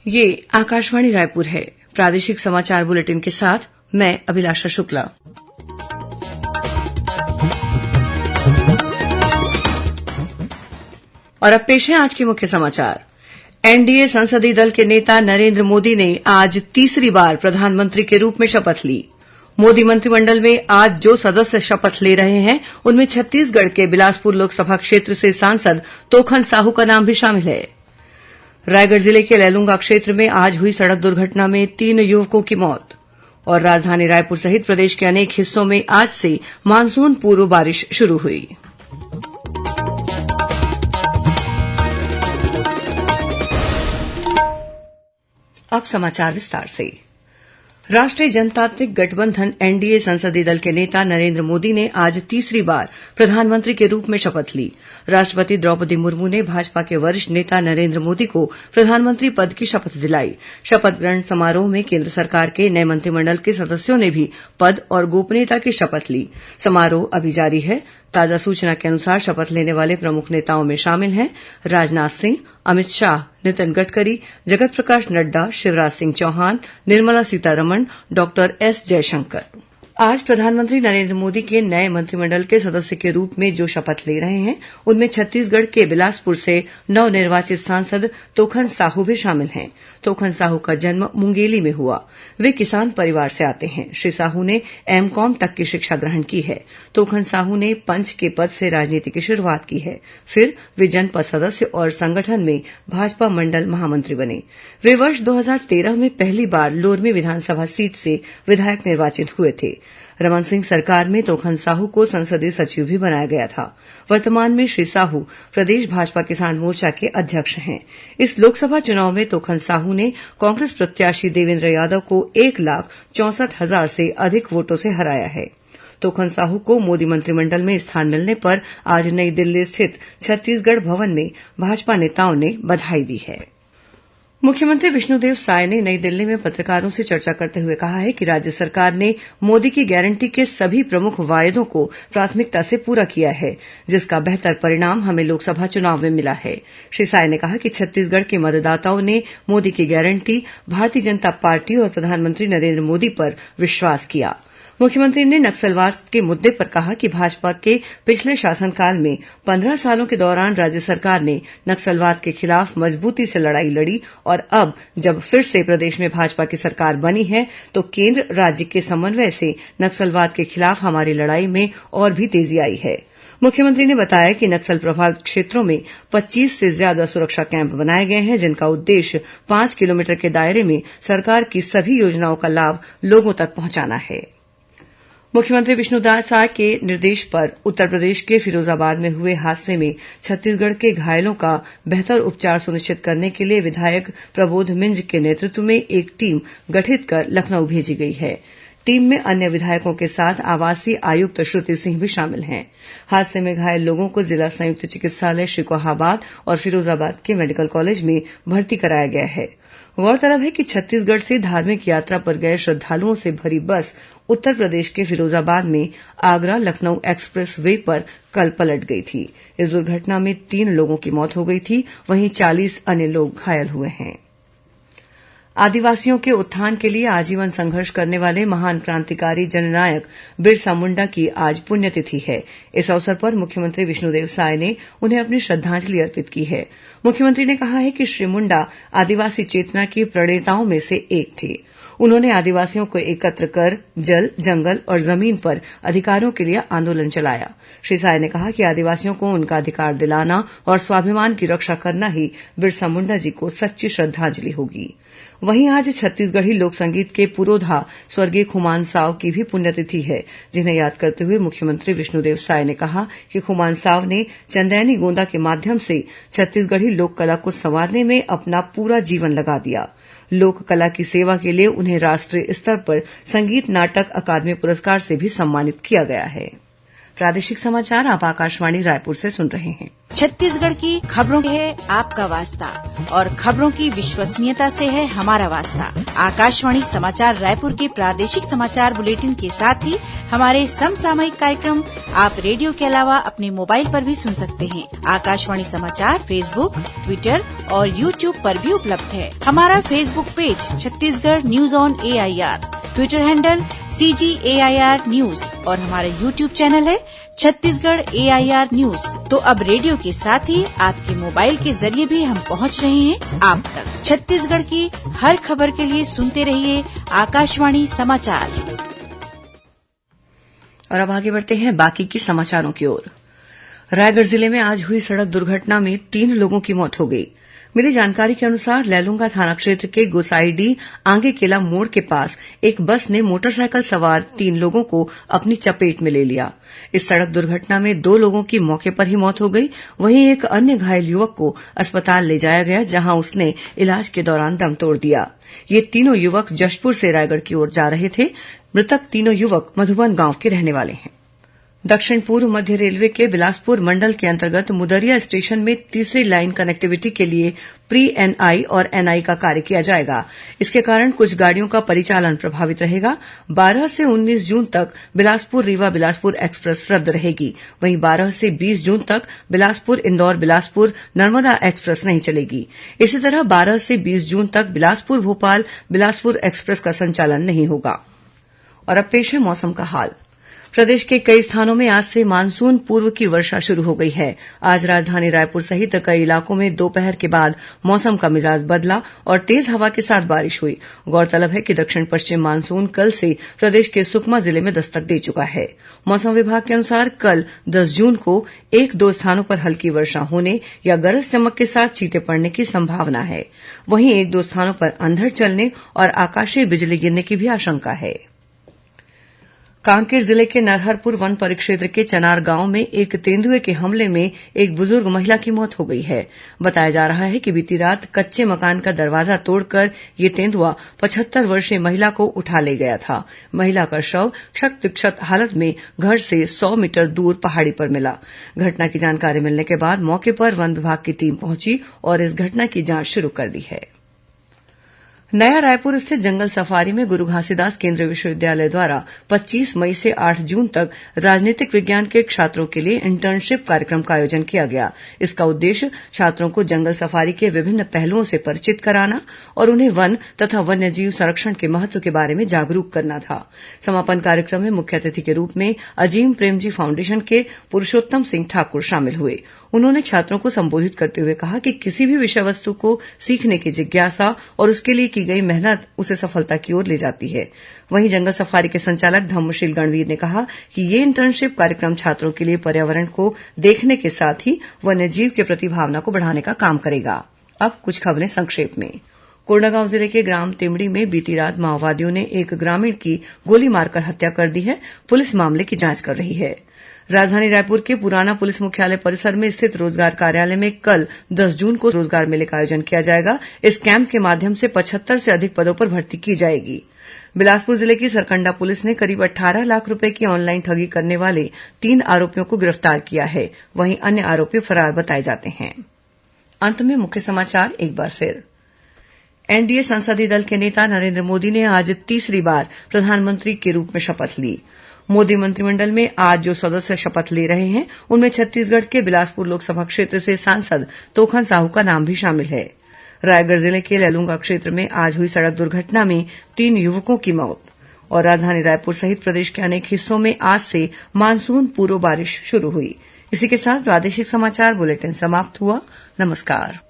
ये आकाशवाणी रायपुर है। प्रादेशिक समाचार बुलेटिन के साथ मैं अभिलाषा शुक्ला। और अब पेश है आज के मुख्य समाचार। एनडीए संसदीय दल के नेता नरेंद्र मोदी ने आज तीसरी बार प्रधानमंत्री के रूप में शपथ ली। मोदी मंत्रिमंडल में आज जो सदस्य शपथ ले रहे हैं उनमें छत्तीसगढ़ के बिलासपुर लोकसभा क्षेत्र से सांसद तोखन साहू का नाम भी शामिल है। रायगढ़ जिले के लैलूंगा क्षेत्र में आज हुई सड़क दुर्घटना में 3 युवकों की मौत। और राजधानी रायपुर सहित प्रदेश के अनेक हिस्सों में आज से मानसून पूर्व बारिश शुरू हुई। अब समाचार विस्तार से। राष्ट्रीय जनतांत्रिक गठबंधन एनडीए संसदीय दल के नेता नरेंद्र मोदी ने आज तीसरी बार प्रधानमंत्री के रूप में शपथ ली। राष्ट्रपति द्रौपदी मुर्मू ने भाजपा के वरिष्ठ नेता नरेंद्र मोदी को प्रधानमंत्री पद की शपथ दिलाई। शपथ ग्रहण समारोह में केंद्र सरकार के नए मंत्रिमंडल के सदस्यों ने भी पद और गोपनीयता की शपथ ली। समारोह अभी जारी है। ताजा सूचना के अनुसार शपथ लेने वाले प्रमुख नेताओं में शामिल हैं राजनाथ सिंह, अमित शाह, नितिन गडकरी, जगत प्रकाश नड्डा, शिवराज सिंह चौहान, निर्मला सीतारमण, डॉक्टर एस जयशंकर। आज प्रधानमंत्री नरेंद्र मोदी के नए मंत्रिमंडल के सदस्य के रूप में जो शपथ ले रहे हैं उनमें छत्तीसगढ़ के बिलासपुर से नवनिर्वाचित सांसद तोखन साहू भी शामिल हैं। तोखन साहू का जन्म मुंगेली में हुआ। वे किसान परिवार से आते हैं। श्री साहू ने एमकॉम तक की शिक्षा ग्रहण की है। तोखन साहू ने पंच के पद से राजनीति की शुरुआत की है। फिर वे जनपद सदस्य और संगठन में भाजपा मंडल महामंत्री बने। वे वर्ष 2013 में पहली बार लोरमी विधानसभा सीट से विधायक निर्वाचित हुए थे। रमन सिंह सरकार में तोखन साहू को संसदीय सचिव भी बनाया गया था। वर्तमान में श्री साहू प्रदेश भाजपा किसान मोर्चा के अध्यक्ष हैं। इस लोकसभा चुनाव में तोखन साहू ने कांग्रेस प्रत्याशी देवेंद्र यादव को 1,64,000 से अधिक वोटों से हराया है। तोखन साहू को मोदी मंत्रिमंडल में स्थान मिलने पर आज नई दिल्ली स्थित छत्तीसगढ़ भवन में भाजपा नेताओं ने बधाई दी है। मुख्यमंत्री विष्णुदेव साय ने नई दिल्ली में पत्रकारों से चर्चा करते हुए कहा है कि राज्य सरकार ने मोदी की गारंटी के सभी प्रमुख वायदों को प्राथमिकता से पूरा किया है, जिसका बेहतर परिणाम हमें लोकसभा चुनाव में मिला है। श्री साय ने कहा कि छत्तीसगढ़ के मतदाताओं ने मोदी की गारंटी, भारतीय जनता पार्टी और प्रधानमंत्री नरेंद्र मोदी पर विश्वास किया। मुख्यमंत्री ने नक्सलवाद के मुद्दे पर कहा कि भाजपा के पिछले शासनकाल में 15 सालों के दौरान राज्य सरकार ने नक्सलवाद के खिलाफ मजबूती से लड़ाई लड़ी और अब जब फिर से प्रदेश में भाजपा की सरकार बनी है तो केंद्र राज्य के समन्वय से नक्सलवाद के खिलाफ हमारी लड़ाई में और भी तेजी आई है। मुख्यमंत्री ने बताया कि नक्सल प्रभावित क्षेत्रों में 25 से ज्यादा सुरक्षा कैंप बनाए गए हैं, जिनका उद्देश्य 5 किलोमीटर के दायरे में सरकार की सभी योजनाओं का लाभ लोगों तक पहुंचाना है। मुख्यमंत्री विष्णुदेव साय के निर्देश पर उत्तर प्रदेश के फिरोजाबाद में हुए हादसे में छत्तीसगढ़ के घायलों का बेहतर उपचार सुनिश्चित करने के लिए विधायक प्रबोध मिंज के नेतृत्व में एक टीम गठित कर लखनऊ भेजी गई है। टीम में अन्य विधायकों के साथ आवासीय आयुक्त श्रुति सिंह भी शामिल हैं। हादसे में घायल लोगों को जिला संयुक्त चिकित्सालय श्रीकोहाबाद और फिरोजाबाद के मेडिकल कॉलेज में भर्ती कराया गया है। गौरतलब है कि छत्तीसगढ़ से धार्मिक यात्रा पर गए श्रद्धालुओं से भरी बस उत्तर प्रदेश के फिरोजाबाद में आगरा लखनऊ एक्सप्रेस वे पर कल पलट गई थी। इस दुर्घटना में 3 लोगों की मौत हो गई थी, वहीं 40 अन्य लोग घायल हुए हैं। आदिवासियों के उत्थान के लिए आजीवन संघर्ष करने वाले महान क्रांतिकारी जननायक बिरसा मुंडा की आज पुण्यतिथि है। इस अवसर पर मुख्यमंत्री विष्णुदेव साय ने उन्हें अपनी श्रद्धांजलि अर्पित की है। मुख्यमंत्री ने कहा है कि श्री मुंडा आदिवासी चेतना के प्रणेताओं में से एक थे। उन्होंने आदिवासियों को एकत्र कर जल, जंगल और जमीन पर अधिकारों के लिए आंदोलन चलाया। श्री साय ने कहा कि आदिवासियों को उनका अधिकार दिलाना और स्वाभिमान की रक्षा करना ही बिरसा मुंडा जी को सच्ची श्रद्धांजलि होगी। वहीं आज छत्तीसगढ़ी लोक संगीत के पुरोधा स्वर्गीय खुमान साव की भी पुण्यतिथि है, जिन्हें याद करते हुए मुख्यमंत्री विष्णुदेव साय ने कहा कि खुमान साव ने चंदैनी गोंदा के माध्यम से छत्तीसगढ़ी लोक कला को संवारने में अपना पूरा जीवन लगा दिया। लोक कला की सेवा के लिए उन्हें राष्ट्रीय स्तर पर संगीत नाटक अकादमी पुरस्कार से भी सम्मानित किया गया है। प्रादेशिक समाचार आप आकाशवाणी रायपुर से सुन रहे हैं। छत्तीसगढ़ की खबरों है आपका वास्ता और खबरों की विश्वसनीयता से है हमारा वास्ता। आकाशवाणी समाचार रायपुर के प्रादेशिक समाचार बुलेटिन के साथ ही हमारे समसामयिक कार्यक्रम आप रेडियो के अलावा अपने मोबाइल पर भी सुन सकते हैं। आकाशवाणी समाचार फेसबुक, ट्विटर और यूट्यूब पर भी उपलब्ध है। हमारा Facebook page Chhattisgarh news on AIR, Twitter handle CGAIR news और हमारा यूट्यूब चैनल है छत्तीसगढ़ AIR न्यूज। तो अब रेडियो के साथ ही आपके मोबाइल के जरिए भी हम पहुंच रहे हैं आप तक। छत्तीसगढ़ की हर खबर के लिए सुनते रहिए आकाशवाणी समाचार। और अब आगे बढ़ते हैं बाकी की समाचारों की ओर। रायगढ़ जिले में आज हुई सड़क दुर्घटना में 3 लोगों की मौत हो गई। मिली जानकारी के अनुसार लैलूंगा थाना क्षेत्र के गोसाईडीह आंगेकेला मोड़ के पास एक बस ने मोटरसाइकिल सवार 3 लोगों को अपनी चपेट में ले लिया। इस सड़क दुर्घटना में 2 लोगों की मौके पर ही मौत हो गई। वहीं एक अन्य घायल युवक को अस्पताल ले जाया गया, जहां उसने इलाज के दौरान दम तोड़ दिया। ये तीनों युवक जशपुर से रायगढ़ की ओर जा रहे थे। मृतक तीनों युवक मधुबन गांव के रहने वाले हैं। दक्षिण पूर्व मध्य रेलवे के बिलासपुर मंडल के अंतर्गत मुदरिया स्टेशन में तीसरी लाइन कनेक्टिविटी के लिए प्री NI और NI का कार्य किया जाएगा। इसके कारण कुछ गाड़ियों का परिचालन प्रभावित रहेगा। 12 से 19 जून तक बिलासपुर रीवा बिलासपुर एक्सप्रेस रद्द रहेगी। वहीं 12 से 20 जून तक बिलासपुर इंदौर बिलासपुर नर्मदा एक्सप्रेस नहीं चलेगी। इसी तरह 12 से 20 जून तक बिलासपुर भोपाल बिलासपुर एक्सप्रेस का संचालन नहीं होगा। और अब पेश है मौसम का हाल। प्रदेश के कई स्थानों में आज से मानसून पूर्व की वर्षा शुरू हो गई है। आज राजधानी रायपुर सहित कई इलाकों में दोपहर के बाद मौसम का मिजाज बदला और तेज हवा के साथ बारिश हुई। गौरतलब है कि दक्षिण पश्चिम मानसून कल से प्रदेश के सुकमा जिले में दस्तक दे चुका है। मौसम विभाग के अनुसार कल 10 जून को 1-2 स्थानों पर हल्की वर्षा होने या गरज चमक के साथ छींटे पड़ने की संभावना है। वहीं 1-2 स्थानों पर अंधड़ चलने और आकाशीय बिजली गिरने की भी आशंका है। कांकेर जिले के नरहरपुर वन परिक्षेत्र के चनार गांव में एक तेंदुए के हमले में एक बुजुर्ग महिला की मौत हो गई है। बताया जा रहा है कि बीती रात कच्चे मकान का दरवाजा तोड़कर ये तेंदुआ 75 वर्षीय महिला को उठा ले गया था। महिला का शव क्षत विक्षत हालत में घर से 100 मीटर दूर पहाड़ी पर मिला। घटना की जानकारी मिलने के बाद मौके पर वन विभाग की टीम पहुंची और इस घटना की जांच शुरू कर दी है। नया रायपुर स्थित जंगल सफारी में गुरु घासीदास केंद्रीय विश्वविद्यालय द्वारा 25 मई से 8 जून तक राजनीतिक विज्ञान के छात्रों के लिए इंटर्नशिप कार्यक्रम का आयोजन किया गया। इसका उद्देश्य छात्रों को जंगल सफारी के विभिन्न पहलुओं से परिचित कराना और उन्हें वन तथा वन्यजीव संरक्षण के महत्व के बारे में जागरूक करना था। समापन कार्यक्रम में मुख्य अतिथि के रूप में अजीम प्रेमजी फाउंडेशन के पुरुषोत्तम सिंह ठाकुर शामिल हुए। उन्होंने छात्रों को संबोधित करते हुए कहा कि किसी भी विषय वस्तु को सीखने की जिज्ञासा और उसके लिए की गई मेहनत उसे सफलता की ओर ले जाती है। वहीं जंगल सफारी के संचालक धम्मशील गणवीर ने कहा कि ये इंटर्नशिप कार्यक्रम छात्रों के लिए पर्यावरण को देखने के साथ ही वन्यजीव के प्रति भावना को बढ़ाने का काम करेगा। अब कुछ खबरें संक्षेप में। कोंडागांव जिले के ग्राम तिमड़ी में बीती रात माओवादियों ने एक ग्रामीण की गोली मारकर हत्या कर दी है। पुलिस मामले की जांच कर रही है। राजधानी रायपुर के पुराना पुलिस मुख्यालय परिसर में स्थित रोजगार कार्यालय में कल 10 जून को रोजगार मेले का आयोजन किया जाएगा। इस कैंप के माध्यम से 75 से अधिक पदों पर भर्ती की जाएगी। बिलासपुर जिले की सरकंडा पुलिस ने करीब 18 लाख रुपए की ऑनलाइन ठगी करने वाले 3 आरोपियों को गिरफ्तार किया है। वहीं अन्य आरोपी फरार बताए जाते हैं। अंत में मुख्य समाचार एक बार फिर। एनडीए संसदीय दल के नेता नरेंद्र मोदी ने आज तीसरी बार प्रधानमंत्री के रूप में शपथ ली। मोदी मंत्रिमंडल में आज जो सदस्य शपथ ले रहे हैं उनमें छत्तीसगढ़ के बिलासपुर लोकसभा क्षेत्र से सांसद तोखन साहू का नाम भी शामिल है। रायगढ़ जिले के लैलूंगा क्षेत्र में आज हुई सड़क दुर्घटना में 3 युवकों की मौत। और राजधानी रायपुर सहित प्रदेश के अनेक हिस्सों में आज से मानसून पूर्व बारिश शुरू हुई। इसी के साथ प्रादेशिक समाचार बुलेटिन समाप्त हुआ। नमस्कार।